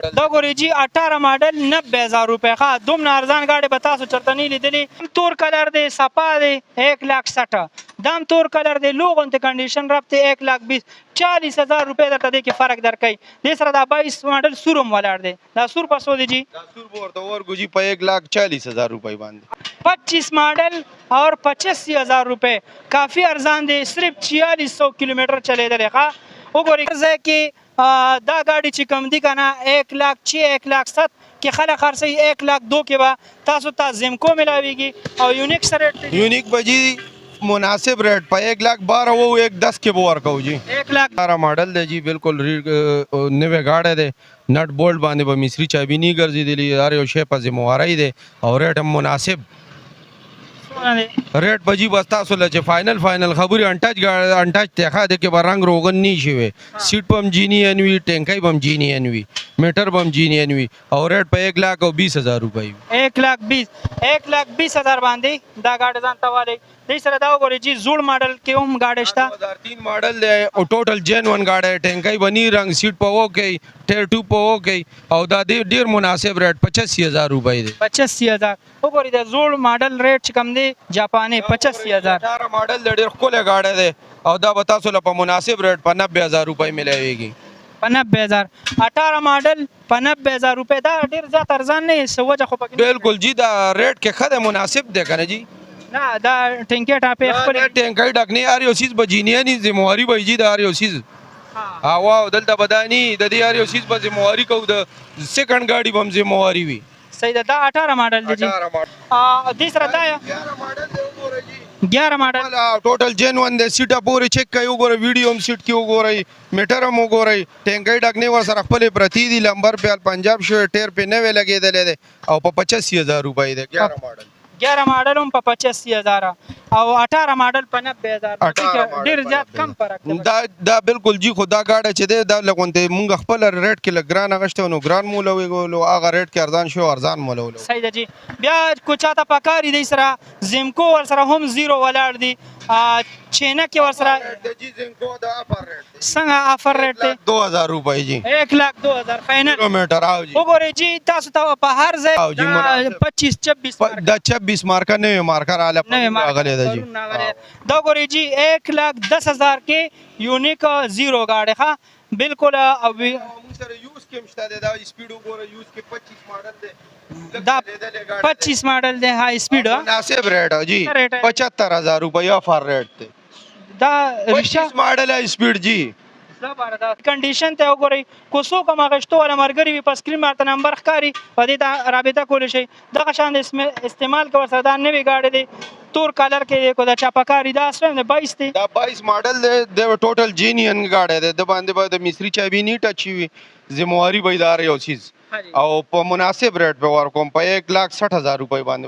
دا ګورې جي 18 ماډل 90000 روپۍ ښه دومره ارزان ګاډی به تاسو چېرته نه لیدلې تور کلر دی صفا دی 1,60,000 دا هم تور کلر دی لو غوندې کنډیشن رفت دی 1,20,000 40,000 روپۍ درته دې کې فرق درکوي دې سره دا 22 ماډل سور هم ولاړ دی دا سور په څو دی جي دا سور به ورته ورکړو جي په 1,40,000 روپۍ باندې 25 ماڈل اور 85,000 روپے کافی ارزان دی صرف 4600 کلومیٹر چلیدلی ښه وګورئ ځای کې دا ګاډي چې کوم دي که نه 1,06,000 1,07,000 کې خلک خرڅوي 1,02,000 کې به تاسو ته زمکو ملاویږي او یونیک ریټ یونیک به جي مناسب ریٹ په 1,12,000 وہ 1,10,000 کې به ورکوو جي 1,00,000 ماډل دی جي بالکل نوی ګاډی دی نټ بولټ باندې به مصري چابي نه ګرځېدلي هر یو شی په ذمهوارۍ دی او ریټ هم مناسب ریټ به جي بس تاسو له چې فاینل خبرې انټچ دی ښه دی کې به رنګ روغن نه شي وی سیټ به هم جینین وي ټینکی به هم جینین وي میټر به هم جینین وي او ریټ په 1,20,000 روپۍ 1,20,000 باندې دا ګاډی ځان ته والی دې سره دا وګورئ جي زوړ ماډل کې هم ګاډی شته 2003 ماډل دی او ټوټل جینون ګاډی ټینکی به نه رنګ سیټ په اوکې ټیر ټو په اوکې او دا ډېر مناسب ریټ 85,000 روپۍ دی 85,000 وګورئ د زوړ ماډل ریټ چې کوم دی جاپاني 85,000 18 ماډل دی ډېر ښکلی ګاډی دی او دا به تاسو له په مناسب ریټ په 90,000 روپۍ ملاویږي په 90,000 18 ماډل په 90,000 روپۍ دا ډېر زیات ارزان نه څه وجه خو پکې بالکل جي دا ریټ کې ښه دی مناسب دی که نه جي نه دا ټینکۍ ټاپې خپلې ټینکی ډکنې هر یو څیز به جینیاني ذمهواري به جي د هر یو څیز هوا دلته به دا نه د دې هر یو څیز به ذمهواري کوو د سیکنډ ګاډي به هم ذمهواري وي صحیح ده دا 18 ماډل دی جي دې سره دا 11 ماډل ټوټل جینون دی سیټه پورې چیک کوي وګورئ ویډیو هم سیټ کې وګورئ میټر هم وګورئ ټینکی ډکنې ورسره خپلې پرتې دي لمبر پیال پنجاب شوی ټیر پې نوی لګېدلی دی او په 85,000 روپۍ دی 11 ماډل 11 ماډل هم په 85,000 او 18 ماډل په 90,000 ډېر زیات کم فرق دی دا بالکل جي خو دا ګاډی چې دی دا لغونې مونږ خپل ریټ کې لږ ګران اخیستی نو ګران مولوي هغه ریټ کې ارزان شو ارزان مولولو صحیح ده جي بیا کو چاته پکاري دی سره زمکو ورسره هم زیرو ولاړ دی چینه کې ورسره څنګه آفر ریټ دی 2,000 روپۍ جي 1,02,000 فاینل کیلومیټر او جي وګورئ جي تاسو ته په هر ځای 25-26 دا 26 مارکه نوی مارکه راغلی ده جي دا وګورئ جي 1,10,000 کې یونیک زیرو ګاډی ښه بالکل او موږ سره یوز کې هم شته دی دا سپیډ وګوره یوز کې 25 ماډل دی دا 25 ماډل دی هائی سپیډ مناسب ریټ جي 75,000 روپۍ آفر ریټ دی دا 25 ماډل هائی سپیډ جي زبردست کنډیشن ته وګورئ کو څوک هم اخیستو والا ملګري وي په سکرین باندې نمبر ښکاري په دې ته رابطه کولی شئ دغه شان د استعمال که ورسره دا نوی ګاډی دی تور کلر کې دی کو د چاپکاري دا اصل د 22 دی دا 22 ماډل دی د ټوټل جینین ګاډی دی د باندې به د مصري چابي نه ټچ وي ذمهواري به یې د یو چیز او په مناسب ریټ به ورکوم په 1,60,000 روپۍ باندې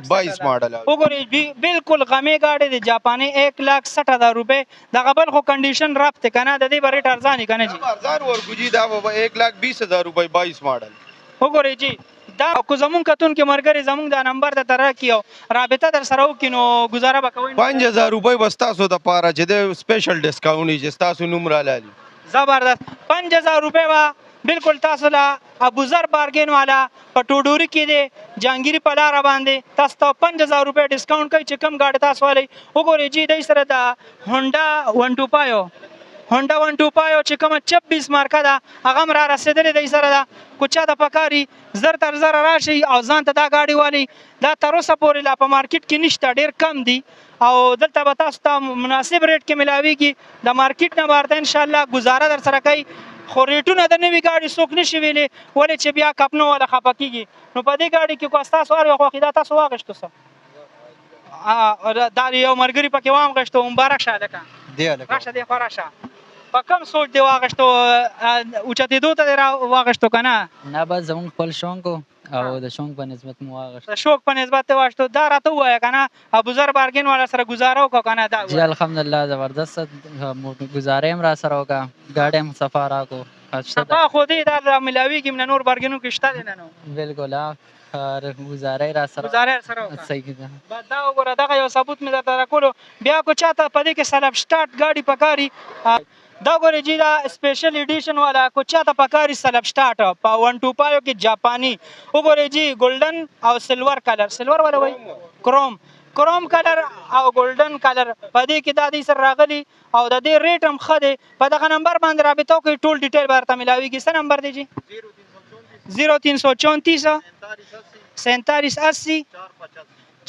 22 ماډل وګورئ بالکل غمې ګاډی دی جاپاني 1,60,000 روپۍ دغه بل خو کنډیشن رفت دی که نه د دې به ریټ ارزان که نه جي ارزان ورکو جي دا به 1,20,000 روپۍ 22 ماډل وګورئ جي دا کو زمونږ کتونکي ملګري زمونږ دا نمبر ته راکړي او رابطه در سره وکړي نو ګزاره به کوئ 5,000 روپۍ به ستاسو دپاره چې دی سپیشل ډسکاونټ وي چې ستاسو نوم رالالي زبردست 5,000 روپۍ به بالکل تاسو له ابوذر بارګین والا په ټوډوري کې دی جهانګیري په لاره باندې تاسو ته 5,000 روپۍ ډسکاونټ کوي چې کوم ګاډی تاسو والی وګورئ جي دی سره د هونډا 125 چې کومه 26 مارکه ده هغه هم را رسېدلې دی سره ده کو چا ته پکاري زر تر زره راشي او ځان ته دا ګاډي والی دا تر اوسه پورې لا په مارکیټ کې نشته ډېر کم دي او دلته به تاسو ته مناسب ریټ کې ملاویږي د مارکیټ نه بهر ته انشاءالله ګزاره در سره کوي خو ریټونه د نوي ګاډي څوک نشي ویلی ولې چې بیا کپنو والا خفه کېږي نو په دې ګاډي کې که ستاسو هر یو خوښي دا تاسو واخیستو څه دا یو ملګري پکې واغېستو مبارک شه هلکه راشه دې خوا راشه په کوم سوچ دې واغېستو اوچتېدو ته دې واغېستو که نه نه بس زموږ خپل شوق او د شوق په نسبت مو واغېستو د شوق په نسبت ته واغېستو دا راته ووایه که نه ابوذر بارګین والا سره ګزاره وکړو که نه دا جی الحمدلله زبردست ګزاره هم را سره وکړه ګاډی هم صفا راکړو صفا خو دې دا ملاویږي نه نور بارګینو کې شته دی نه نو بالکل گزاره را سره وکړه صحیح ده دا وګوره دغه یو ثبوت مې درته راکولو بیا کو چاته په دې کې سلب سټارټ ګاډي پکاري دا ګورې جی دا سپیشل ایډیشن والا کو چاته پکاري سلب سټارټ په 125 کې جاپاني وګورې جی ګولډن او سلور کلر سلور ولا وای کروم کلر او ګولډن کلر په دې کې د دې سره راغلي او د دې ریټ هم ښه دی په دغه نمبر باندې رابطه وکړئ ټول ډیټیل به درته ملاویږي څه نمبر دی جی 0334 4780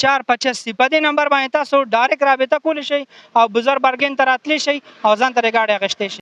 485 په دې نمبر باندې تاسو ډایرکټ رابطه کولی شئ او بزر برګین ته راتلی شئ او ځان ته یې ګاډي اخیستی شئ